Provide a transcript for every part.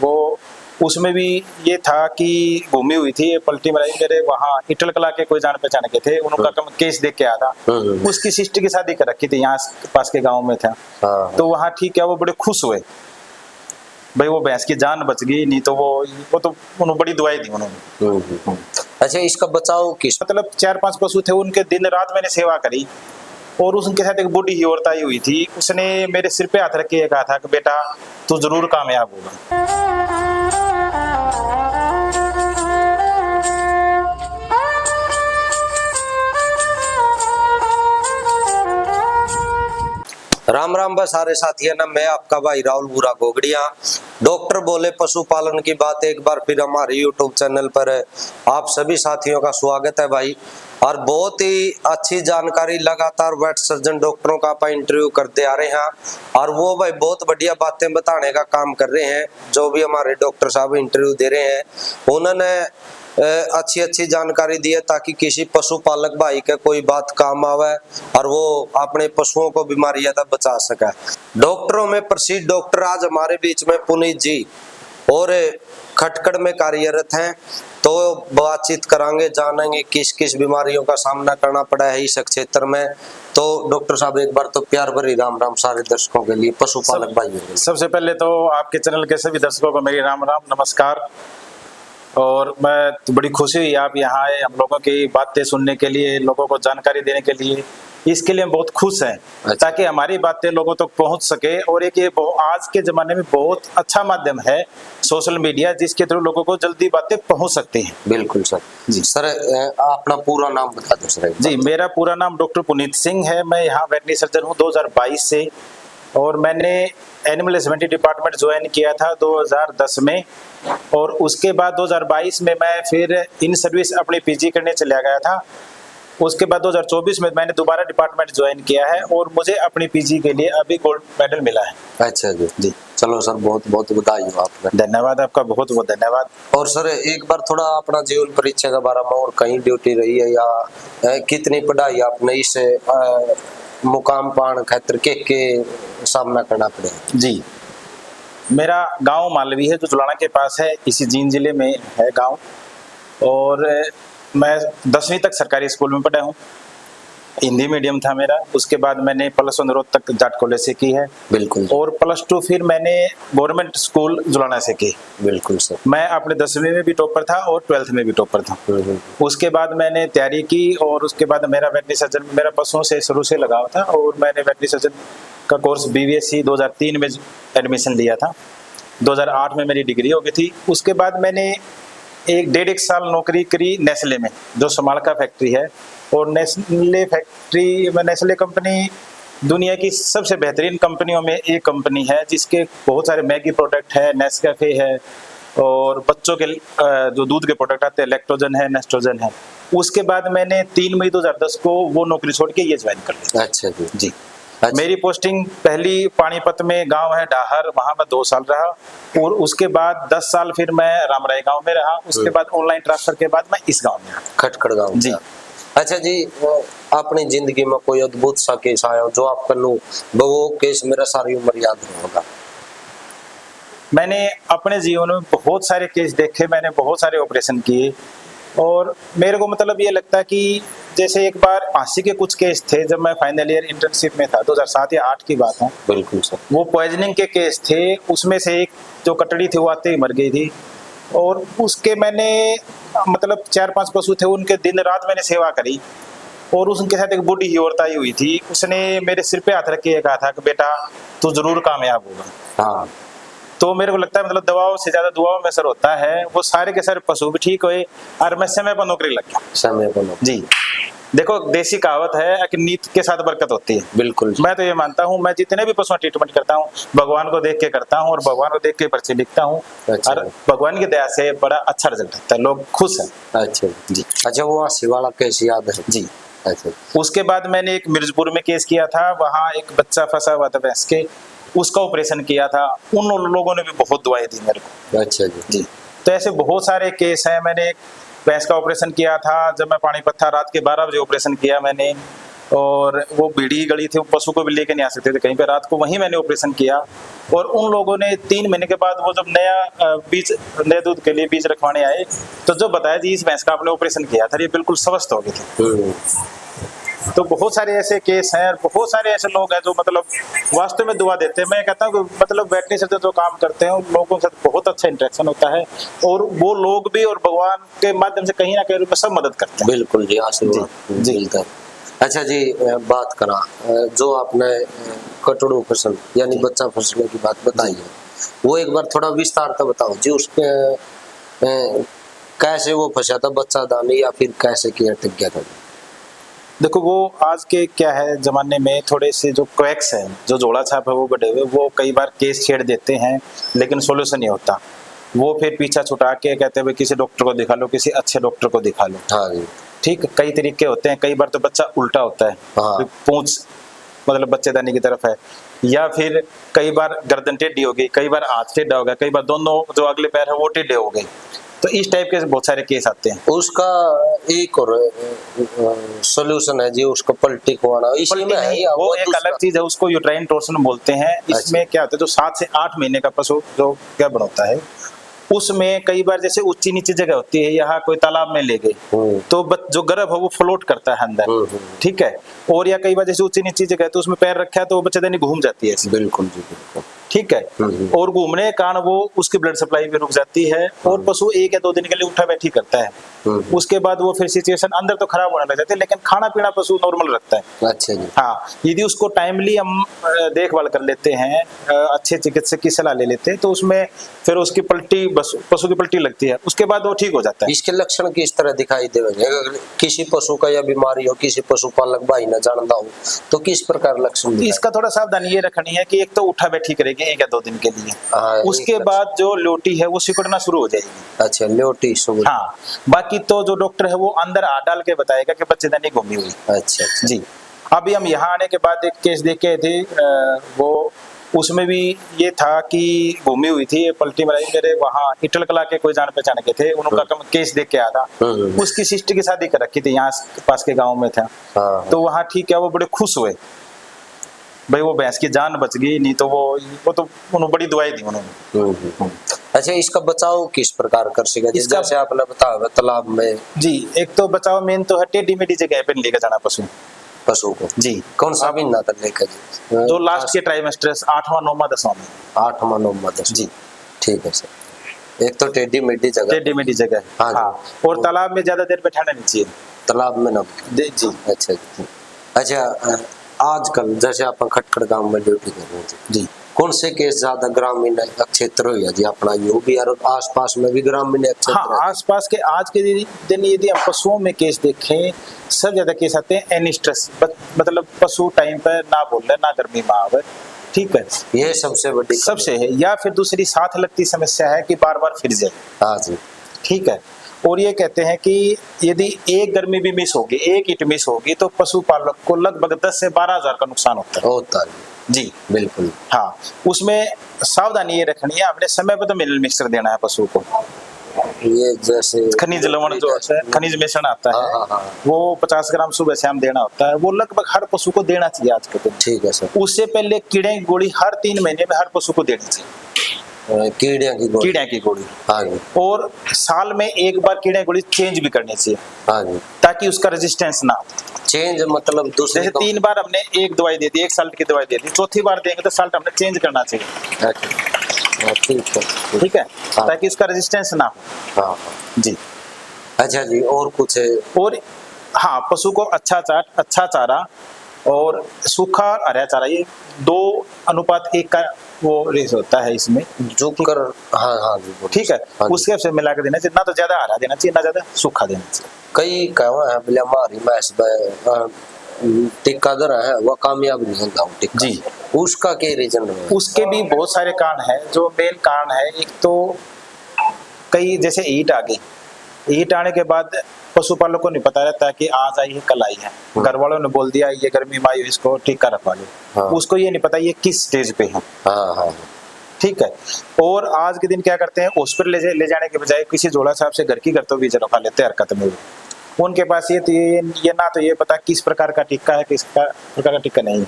वो उसमें भी ये था कि घूमी हुई थी, पलटी मराई मेरे वहाँ इटल कला के कोई जान पहचान के थे, उनका केस देख के आया था। उसकी सिस्टर की शादी कर रखी थी, यहाँ पास के गाँव में था। तो वहाँ ठीक है, वो बड़े खुश हुए भाई, वो भैंस की जान बच गई, नहीं तो वो तो उन्होंने बड़ी दुआई दी उन्होंने। अच्छा, इसका बचाव किस मतलब 4-5 पशु थे, उनके दिन रात मैंने सेवा करी। और उनके साथ एक बूढ़ी ही औरत आई हुई थी, उसने मेरे सिर पे हाथ रख के कहा था कि बेटा तू जरूर कामयाब होगा। राम राम बस सारे साथियों ना, मैं आपका भाई राहुल बुरा गोगड़िया। डॉक्टर बोले पशुपालन की बात एक बार फिर हमारे यूट्यूब चैनल पर आप सभी साथियों का स्वागत है भाई। और बहुत ही अच्छी जानकारी लगातार वेट सर्जन डॉक्टरों का आप इंटरव्यू करते आ रहे हैं, और वो भाई बहुत बढ़िया बातें बताने का काम कर रहे हैं। जो भी हमारे डॉक्टर साहब इंटरव्यू दे रहे हैं, उन्होंने अच्छी जानकारी दी है ताकि किसी पशुपालक भाई के कोई बात काम आवे और वो अपने पशुओं को बीमारियां तक बचा सके। डॉक्टरों में प्रसिद्ध डॉक्टर आज हमारे बीच में पुनीत जी और खटकड़ में कार्यरत हैं, तो बातचीत करांगे, जानेंगे किस किस बीमारियों का सामना करना पड़ा है इस क्षेत्र में। तो डॉक्टर साहब एक बार तो प्यार भरी राम राम सारे दर्शकों के लिए, पशुपालक भाइयों। सबसे पहले तो आपके चैनल के सभी दर्शकों को मेरी राम राम नमस्कार। और मैं तो बड़ी खुशी हुई आप यहाँ आए हम लोगों की बातें सुनने के लिए, लोगों को जानकारी देने के लिए, इसके लिए हम बहुत खुश हैं। अच्छा। ताकि हमारी बातें लोगों तक पहुँच सके। और एक ये आज के ज़माने में बहुत अच्छा माध्यम है सोशल मीडिया, जिसके थ्रू लोगों को जल्दी बातें पहुँच सकती हैं। बिल्कुल सर जी। सर अपना पूरा नाम बता दो सर। जी, मेरा पूरा नाम डॉक्टर पुनीत सिंह है। मैं यहाँ वेटरनरी सर्जन हूँ 2022 से, और मैंने एनिमल हस्बेंड्री डिपार्टमेंट ज्वाइन किया था 2010 में। और उसके बाद 2022 में मैं फिर इन सर्विस अपनी पीजी करने चला गया था। उसके बाद 2024 में मैंने दोबारा डिपार्टमेंट ज्वाइन किया है, और मुझे अपनी पीजी के लिए अभी गोल्ड मेडल मिला है। अच्छा जी जी, चलो सर बहुत बहुत बधाई हो आपका। धन्यवाद, आपका बहुत बहुत धन्यवाद। और सर एक बार थोड़ा अपना जीवन परिचय के बारे में, और कहीं ड्यूटी रही है या कितनी पढ़ाई आपने इस मुकाम पाने खातिर के सामना करना पड़े? जी, मेरा गांव मालवी है जो जुलाना के पास है, इसी जींद जिले में है गांव। और मैं 10वीं तक सरकारी स्कूल में पढ़ा हूँ, हिंदी मीडियम था मेरा। उसके बाद मैंने +1 रोहतक जाट कॉलेज से की है। बिल्कुल। और +2 फिर मैंने गवर्नमेंट स्कूल जुलाना से की। बिल्कुल सर। मैं अपने 10वीं में भी टॉपर था और 12th में भी टॉपर था। उसके बाद मैंने तैयारी की, और उसके बाद मेरा वेटरनरी सर्जन, मेरा पशुओं से शुरू से लगाव था, और मैंने वेटरनरी सर्जन का कोर्स BVSC 2003 में एडमिशन लिया था। 2008 में मेरी डिग्री हो गई थी। उसके बाद मैंने 1.5 साल नौकरी करी नेस्ले में, जो समालका फैक्ट्री है। और नेस्ले कंपनी दुनिया की सबसे बेहतरीन कंपनियों में एक कंपनी है, जिसके बहुत सारे मैगी प्रोडक्ट है, नेस्कैफे है, और बच्चों के जो दूध के प्रोडक्ट आते हैं, लैक्टोजन है, नेस्ट्रोजन है। उसके बाद मैंने 3 मई 2010 को वो नौकरी छोड़ के ये ज्वाइन कर लिया। अच्छा जी जी। अच्छा। मेरी पोस्टिंग पहली पानीपत में गांव है डाहर, वहां मैं 2 साल रहा। और उसके बाद 10 साल फिर मैं रामराय गांव में रहा। उसके बाद ऑनलाइन ट्रांसफर के बाद मैं इस गांव में रहा, खटकड़ गांव। जी। अच्छा जी, अपनी जिंदगी में कोई अद्भुत सा केस आया जो आप कन्नू वो केस मेरा सारी उम्र याद नहीं होगा? मैंने अपने जीवन में बहुत सारे केस देखे, मैंने बहुत सारे ऑपरेशन किए। और मेरे को मतलब ये लगता है कि जैसे एक बार फांसी के कुछ केस थे, जब मैं फाइनल ईयर इंटर्नशिप में था, 2007 या 8 की बात है। बिल्कुल सर। वो पॉइजनिंग के केस थे, उसमें से एक जो कटड़ी थी वो आते ही मर गई थी। और उसके मैंने मतलब 4-5 पशु थे, उनके दिन रात मैंने सेवा करी। और उनके साथ एक बूढ़ी ही औरत आई हुई थी, उसने मेरे सिर पे हाथ रख के कहा था कि बेटा तू जरूर कामयाब होगा। हाँ। तो मेरे को लगता है मतलब दवाओं से ज्यादा दुआओं में असर होता है। वो सारे के सारे पशु भी ठीक हुए, और मैं समय पर नौकरी लग गया। समय पर जी। देखो, देसी कहावत है कि नीत के साथ बरकत होती है। बिल्कुल। मैं तो ये मानता हूँ, मैं जितने भी पशुओं ट्रीटमेंट करता हूँ भगवान को देख के करता हूँ, और भगवान को देख के पर्ची लिखता हूँ। अच्छा। और भगवान की दया से बड़ा अच्छा रिजल्ट आता है, लोग खुश हैं। अच्छा जी। अच्छा, वो आसी वाला केस याद है? जी। अच्छा। उसके बाद मैंने एक मिर्जपुर में केस किया था, वहाँ एक बच्चा फंसा हुआ था भैंस के, उसका ऑपरेशन किया था। उन लोगों ने भी बहुत दुआएं दी मेरे को। अच्छा जी जी। तो ऐसे बहुत सारे केस हैं। मैंने भैंस का ऑपरेशन किया था जब मैं पानीपत था, रात के 12 बजे ऑपरेशन किया मैंने। और वो बीड़ी गली थी, पशु को भी लेके नहीं आ सकते थे कहीं पे, रात को वहीं मैंने ऑपरेशन किया। और उन लोगों ने 3 महीने के बाद वो जब नया दूध के लिए बीज रखवाने आए तो जो बताया जी इस भैंस का आपने ऑपरेशन किया था, ये बिल्कुल स्वस्थ हो गए थे। तो बहुत सारे ऐसे केस हैं और बहुत सारे ऐसे लोग हैं जो मतलब वास्तव में दुआ देते हैं। मैं कहता हूँ कि मतलब वेटरनरी सर्जन जो काम करते हैं उन लोगों के साथ बहुत अच्छा इंटरेक्शन होता है और वो लोग भी और भगवान के माध्यम से कहीं ना कहीं रूप में सब मदद करते हैं। बिल्कुल जी, आशीर्वाद जी। मिलता है। अच्छा जी, बात करा जो आपने कटड़ू फसल यानी बच्चा फसलों की बात बताई है, वो एक बार थोड़ा विस्तार से बताओ जी। उसके कैसे वो फंसा था बच्चा दानी या फिर कैसे किया टिक गया था? देखो वो आज के क्या है जमाने में थोड़े से जो क्वैक्स हैं, जो जोड़ा छाप है वो बड़े हुए, वो कई बार केस छेड़ देते हैं लेकिन सोल्यूशन नहीं होता। वो फिर पीछा छुटा के कहते हैं किसी डॉक्टर को दिखा लो, किसी अच्छे डॉक्टर को दिखा लो। हाँ जी। ठीक, कई तरीके होते हैं। कई बार तो बच्चा उल्टा होता है, हाँ। पूंछ मतलब बच्चेदानी की तरफ है, या फिर कई बार गर्दन टेढ़ी हो गई, कई बार हाथ टेढ़ा हो गया, कई बार दोनों जो अगले पैर है वो टेढ़े हो गए। तो इस टाइप के बहुत सारे केस आते हैं। उसका एक और सॉल्यूशन है जी, उसको पलटी खुआना। इसी में है या वो एक अलग चीज है, उसको यूट्राइन टॉर्सन बोलते हैं। इसमें क्या होता है, जो 7 से 8 महीने का पशु जो क्या बनता है, उसमें कई बार जैसे ऊंची नीची जगह होती है, यहाँ कोई तालाब में ले गए तो जो गर्भ है वो फ्लोट करता है अंदर, ठीक है। और या कई बार जैसे ऊंची नीची जगह है तो उसमें पैर रखा है तो वो बच्चेदानी घूम जाती है। बिल्कुल जी, बिल्कुल ठीक है। और घूमने के कारण वो उसकी ब्लड सप्लाई भी रुक जाती है और पशु 1 या 2 दिन के लिए उठा बैठी करता है। उसके बाद वो फिर सिचुएशन अंदर तो खराब होने लग जाती है लेकिन खाना पीना पशु नॉर्मल रखता है। अच्छा जी। हाँ, यदि उसको टाइमली हम देखभाल कर लेते हैं, अच्छे चिकित्सक की सलाह ले लेते हैं तो उसमें फिर उसकी पलटी पशु की पलटी लगती है, उसके बाद वो ठीक हो जाता है। इसके लक्षण किस तरह दिखाई देंगे? अगर किसी पशु का यह बीमारी हो, किसी पशुपालक भाई न जानता हो तो किस प्रकार लक्षण? इसका थोड़ा सावधानी ये रखनी है कि एक तो उठा बैठी करेगी 1 या 2 दिन के लिए, उसके बाद जो ल्योटी है वो सिकुड़ना शुरू हो जाएगी। अच्छा, ल्योटी शुरू। हाँ, बाकी तो जो डॉक्टर है वो अंदर हाथ डाल के बताएगा कि बच्चेदानी घूमी हुई। अच्छा जी। अभी हम यहाँ आने के बाद एक केस देखे थे, वो उसमें भी ये था कि घूमी हुई थी, पलटी मराई मेरे वहाँ इटल कला के कोई जान पहचान के थे, उनका केस देख के आया था। उसकी सिस्टर की शादी कर रखी थी, यहाँ पास के गाँव में था। तो वहाँ ठीक है, वो बड़े खुश हुए भाई वो भैंस की जान बच गई, नहीं तो वो तो उन्होंने बड़ी दुआई दी उन्होंने। अच्छा, इसका बचाव किस प्रकार कर सकेगा? जैसे आपने बताया तालाब में जी, एक तो बचाव मेन तो है टेढ़ी मेढ़ी जगह पे लेकर जाना पशु को। जी। कौन सा महीना तक लेकर जी? जो लास्ट के ट्राइमेस्टर 8वां 9वां 10वां में। 8वां 9वां 10वां जी, ठीक है सर। एक तो टेढ़ी मेढ़ी जगह। हाँ, और तालाब में ज्यादा देर बैठाना नहीं चाहिए, तालाब में ना जी। अच्छा जी। अच्छा, आजकल जैसे आप खटखड़ गांव में ड्यूटी कर रहे हैं जी, कौन से केस ज्यादा ग्रामीण क्षेत्र हो जी अपना यूपी और आसपास में भी ग्रामीण क्षेत्र? हाँ, आसपास के आज के दिन यदि हम पशुओं में केस देखें, सब ज्यादा केस आते हैं एनिस्ट्रस, मतलब पशु टाइम पर ना बोल रहे, ना गर्मी में आवे, ठीक है, ये सबसे बड़ी सबसे है। या फिर दूसरी साथ लगती समस्या है कि बार बार फिर जाए। हाँ जी, ठीक है। और ये कहते हैं कि यदि एक गर्मी भी मिस होगी, एक हीट मिस होगी तो पशुपालक को लगभग 10 से 12 हजार का नुकसान होता है जी। बिल्कुल। हाँ, उसमें सावधानी ये रखनी है, आपने समय पर तो मिनरल मिक्सचर देना है पशु को। ये जैसे खनिज लवण जो होता है, खनिज मिश्रण आता है, वो 50 ग्राम सुबह शाम देना होता है, वो लगभग हर पशु को देना चाहिए आज के दिन। ठीक है सर। उससे पहले कीड़े की गोली हर 3 महीने में हर पशु को देनी चाहिए। कीड़े की गोली। हाँ जी। और साल में एक बार कीड़े की गोली चेंज भी करनी चाहिए। हाँ जी। ताकि उसका रेजिस्टेंस ना चेंज मतलब दूसरे, जैसे 3 बार हमने एक दवाई दे दी, 1 साल्ट की दवाई दे दी, चौथी बार देंगे तो साल्ट हमने चेंज करना चाहिए। ठीक है, ताकि उसका रेजिस्टेंस ना हो। हाँ जी। अच्छा जी, और कुछ है? और हाँ, पशु को अच्छा चारा और सूखा हरा चारा, ये 2:1 का वो रेस होता है इसमें जो कर। हाँ जी, ठीक है। उसके से मिला कर देना चाहिए, ना तो ज्यादा हरा देना चाहिए ना ज्यादा सूखा देना चाहिए। कई कहवा है बोले हमारी मैस टिक्का दर है वो कामयाब नहीं होता टिक्का जी, उसका क्या रीजन है? उसके भी बहुत सारे कारण है। जो मेन कारण है, एक तो कई जैसे हीट आ गई, हीट आने के बाद पशुपालक को नहीं पता रहता कि आज आई है कल आई है, घर वालों ने बोल दिया ये गर्मी में आई, इसको टीका रखवा लो। हाँ। उसको ये नहीं पता ये किस स्टेज पे है। हाँ। ठीक है। और आज के दिन क्या करते हैं, हॉस्पिटल ले जाने के बजाय किसी झोला साहब से घर की घर तो बीज रखवा लेते हैं हरकत में। उनके पास ये ना तो ये पता किस प्रकार का टिक्का है, किस प्रकार का टिक्का नहीं है।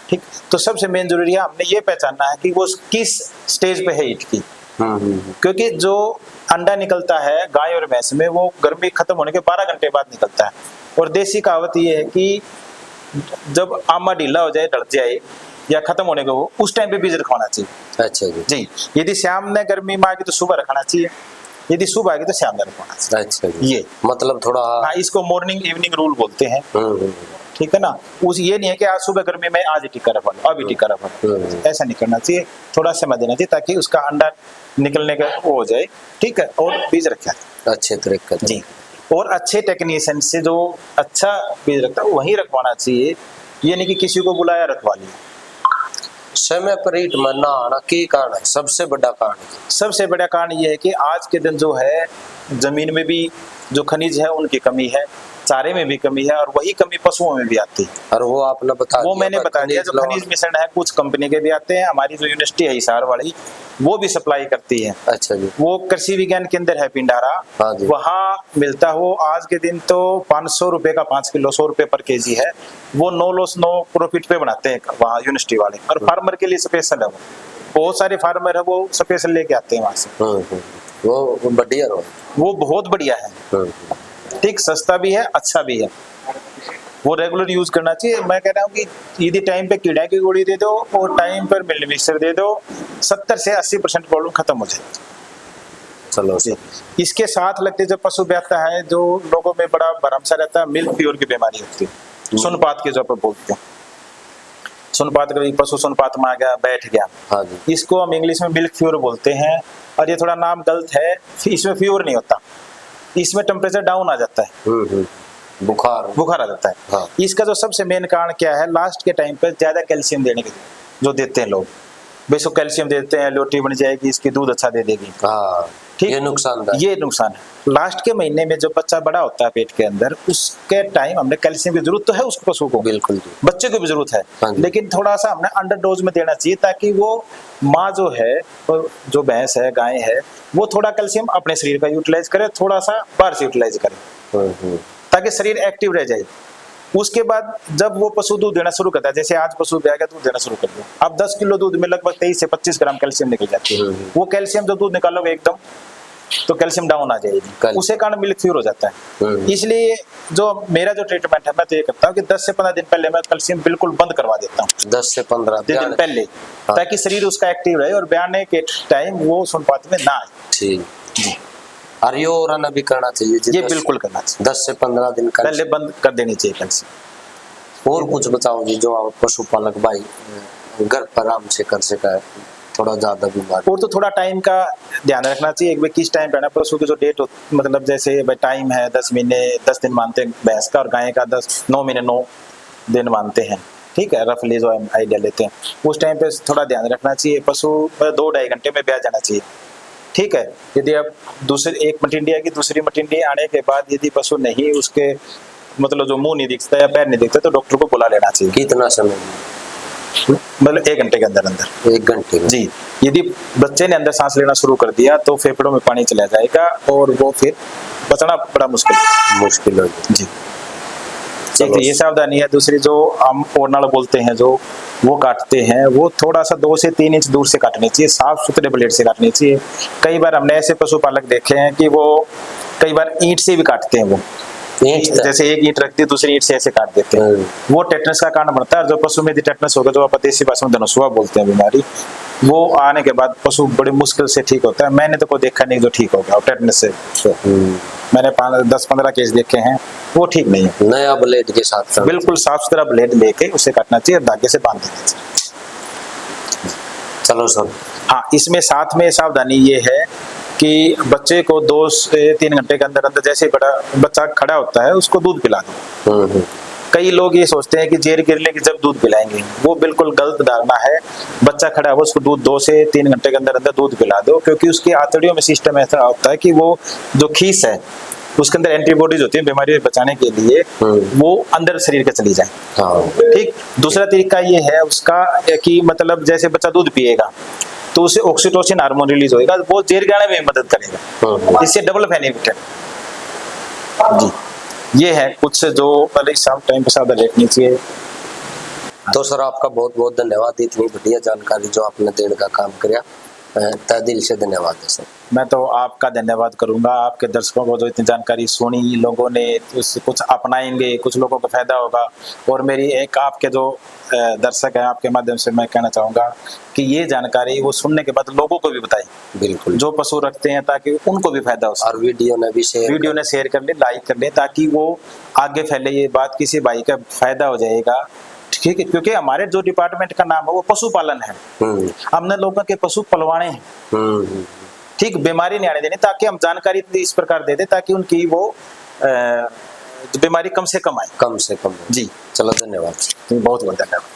ठीक, तो सबसे मेन जरूरी है हमने ये पहचानना है कि वो किस स्टेज पे है ईट की। क्योंकि जो अंडा निकलता है गाय और भैंस में वो गर्मी खत्म होने के 12 घंटे बाद निकलता है। और देसी कहावत ये है कि जब आमा ढीला हो जाए, ढल जाए या खत्म होने को हो, उस टाइम पे बीज रखवाना चाहिए। अच्छा जी। यदि शाम ने गर्मी में आ गई तो सुबह रखना चाहिए, यदि सुबह आ गई तो शाम में रखवाना चाहिए। अच्छा जी। ये मतलब थोड़ा, हाँ, इसको मॉर्निंग इवनिंग रूल बोलते हैं। ठीक है ना। उस ये नहीं है कि आज सुबह गर्मी में आज ही टिक्का रखवा लो, अभी टिक्का रखवा लो, ऐसा नहीं करना चाहिए। थोड़ा समय देना चाहिए ताकि उसका अंडा निकलने का वो हो जाए। ठीक है, और बीज रखा अच्छे तरीके जी। और अच्छे टेक्नीशियन से जो अच्छा बीज रखता है वही रखवाना चाहिए। ये नहीं कि किसी को बुलाया रखवा लिया। समय पर ईट मरना आना की कारण है, सबसे बड़ा कारण है? सबसे बड़ा कारण ये है कि आज के दिन जो है जमीन में भी जो खनिज है उनकी कमी है, चारे में भी कमी है, और वही कमी पशुओं में भी आती है। और वो आपने बता वो मैंने बता दिया, जो खनिज मिश्रण है कुछ कंपनी के भी आते हैं, हमारी जो यूनिवर्सिटी है हिसार वाली वो भी सप्लाई करती है। अच्छा जी। वो कृषि विज्ञान केंद्र है पिंडारा, हाँ जी। वहाँ मिलता हो। आज के दिन तो 500 रुपए का 5 किलो 100 रुपए पर केजी है। वो नो लॉस नो प्रॉफिट पे बनाते हैं वहाँ यूनिवर्सिटी वाले, और फार्मर के लिए स्पेशल है। वो बहुत सारे फार्मर है वो स्पेशल लेके आते हैं वहाँ से। वो बढ़िया रहो, वो बहुत बढ़िया है। ठीक, सस्ता भी है, अच्छा भी है, वो रेगुलर यूज करना चाहिए। मैं कह रहा हूँ कि यदि टाइम पे कीड़ा की गोली दे दो और टाइम पर मिल मिक्सर दे दो, 70 से 80% प्रॉब्लम खत्म हो जाएगी। चलो जी। इसके साथ लगते जब पशु ब्याता है, जो लोगों में बड़ा भरमसा रहता है, मिल्क फीवर की बीमारी होती है, सुनपात के जो पर बोलते हैं। सुनपात का पशु सुनपात में आ गया, बैठ गया। हाँ जी। इसको हम इंग्लिश में मिल्क फीवर बोलते हैं, और ये थोड़ा नाम गलत है। इसमें फीवर नहीं होता, इसमें टेम्परेचर डाउन आ जाता है, बुखार आ जाता है। हाँ। इसका जो सबसे मेन कारण क्या है, लास्ट के टाइम पे ज्यादा कैल्शियम देने के जो देते हैं लोग, बेशक कैल्शियम देते हैं, लोटी बन जाएगी, इसकी दूध अच्छा दे देगी। हाँ, ठीक, ये नुकसान है। ये नुकसान है। लास्ट के महीने में जब बच्चा बड़ा होता है पेट के अंदर, उसके टाइम हमने कैल्शियम की जरूरत तो है उसको, पशु को बिल्कुल जी। बच्चे को भी जरूरत है। हाँ, लेकिन थोड़ा सा हमने अंडर डोज में देना चाहिए, ताकि वो माँ जो है, जो भैंस है, गाय है, वो थोड़ा कैल्शियम अपने शरीर का यूटिलाइज करे, थोड़ा सा बाहर से यूटिलाइज करे, ताकि शरीर एक्टिव रह जाए। उसके बाद जब वो पशु दूध देना शुरू करता है, जैसे आज पशु ब्याह गया, दूध देना शुरू कर दिया, अब 10 किलो दूध में लगभग 23 से 25 ग्राम कैल्शियम निकल जाती है। वो कैल्शियम जब दूध निकालोगे एकदम, तो कैल्शियम डाउन आ जाएगी, उसे कारण मिल्क फीवर हो जाता है। इसलिए जो मेरा जो ट्रीटमेंट है, मैं तो ये करता हूँ कि 10 से 15 दिन पहले मैं कैल्शियम बिल्कुल बंद करवा देता हूँ। 10 से 15 दिन पहले, ताकि शरीर उसका एक्टिव रहे और ब्याने के टाइम वो सुनपात में ना आए। ठीक। और ये और भी करना चाहिए जी? ये बिल्कुल करना चाहिए, 10 से 15 दिन पहले बंद कर देनी चाहिए कैल्शियम। और कुछ बताओ जी, जो आप पशुपालक भाई घर पर आराम से कर सका है, थोड़ा ज्यादा बीमार। और तो थोड़ा टाइम का ध्यान रखना चाहिए कि किस टाइम पे ना पशु की जो डेट, मतलब जैसे टाइम है 10 महीने 10 दिन मानते हैं भैंस का, और गाय का 9 महीने 9 दिन मानते हैं। ठीक है, रफली जो आइडिया लेते हैं, उस टाइम पे थोड़ा ध्यान रखना चाहिए। पशु 2-2.5 घंटे में ब्याह जाना चाहिए। ठीक है, यदि अब एक मटिंडी आएगी, दूसरी मटिंडी आने के बाद यदि पशु नहीं, उसके मतलब जो मुंह नहीं दिखता या पैर नहीं दिखता, तो डॉक्टर को बुला लेना चाहिए। कितना समय? मतलब 1 घंटे के अंदर अंदर। 1 घंटे में जी। यदि बच्चे ने अंदर सांस लेना शुरू कर दिया तो फेफड़ों में पानी चला जाएगा, और वो फिर बचना बड़ा मुश्किल हो जी। एक ये सावधानी है। दूसरी जो हम ओरनाल बोलते हैं, जो वो काटते हैं, वो थोड़ा सा 2 से 3 इंच दूर से काटने चाहिए, साफ सुथरे ब्लेड से काटने चाहिए। कई बार हमने ऐसे पशुपालक देखे हैं कि वो कई बार ईंट से भी काटते हैं। वो जैसे एक ईंट रखती है, दूसरी ईंट से ऐसे काट देते हैं। वो टेटनस का कारण बनता है। जो पशु में टेटनस होगा, जो आप देसी भाषा में धनुषुआ बोलते हैं बीमारी, वो आने के बाद पशु बड़ी मुश्किल से ठीक होता है। मैंने तो कोई देखा नहीं जो ठीक हो गया टेटनस से। मैंने 10-15 केस देखे हैं, वो ठीक नहीं है। नया ब्लेड के साथ बिल्कुल साफ सुथरा ब्लेड लेके उसे काटना चाहिए, धागे से बांध देना चाहिए। चलो सर। हाँ, इसमें साथ में सावधानी ये है कि बच्चे को 2 से 3 घंटे के अंदर अंदर, जैसे बड़ा बच्चा खड़ा होता है, उसको दूध पिला दो। कई लोग ये सोचते हैं कि जेर गिरने की जब दूध पिलाएंगे, वो बिल्कुल गलत धारणा है। बच्चा खड़ा है, उसको दूध 2 से 3 घंटे के अंदर अंदर दूध पिला दो, क्योंकि उसकी आंतड़ियों में सिस्टम ऐसा होता है कि वो जो खीस है, उसके अंदर एंटीबॉडीज होती है बीमारी से बचाने के लिए, वो अंदर शरीर के चली जाए। ठीक। दूसरा तरीका ये है उसका कि मतलब जैसे बच्चा दूध पिएगा तो उसे ऑक्सीटोसिन हार्मोन रिलीज होएगा, वो जेर गिराने में मदद करेगा। इससे डबल बेनिफिट है जी। ये है कुछ जो पहले शाम टाइम पे सादा देखनी चाहिए। तो सर आपका बहुत बहुत धन्यवाद, इतनी बढ़िया जानकारी जो आपने देने का काम किया, तहे दिल से धन्यवाद है सर। मैं तो आपका धन्यवाद करूंगा, आपके दर्शकों को जो इतनी जानकारी सुनी, लोगों ने उससे कुछ अपनाएंगे, कुछ लोगों को फायदा होगा। और मेरी एक आपके जो दर्शक हैं, आपके माध्यम से मैं कहना चाहूंगा कि ये जानकारी वो सुनने के बाद लोगों को भी बताएं, बिल्कुल, जो पशु रखते हैं, ताकि उनको भी फायदा हो और वीडियो ने भी शेयर कर ले, लाइक कर ले, ताकि वो आगे फैले ये बात, किसी भाई का फायदा हो जाएगा। ठीक है, क्योंकि हमारे जो डिपार्टमेंट का नाम है वो पशुपालन है। हमने लोगों के पशु पलवाने हैं, ठीक, बीमारी नहीं आने देनी, ताकि हम जानकारी इस प्रकार दे दे ताकि उनकी वो बीमारी कम से कम आए। कम से कम। जी, चलो धन्यवाद, बहुत बहुत धन्यवाद।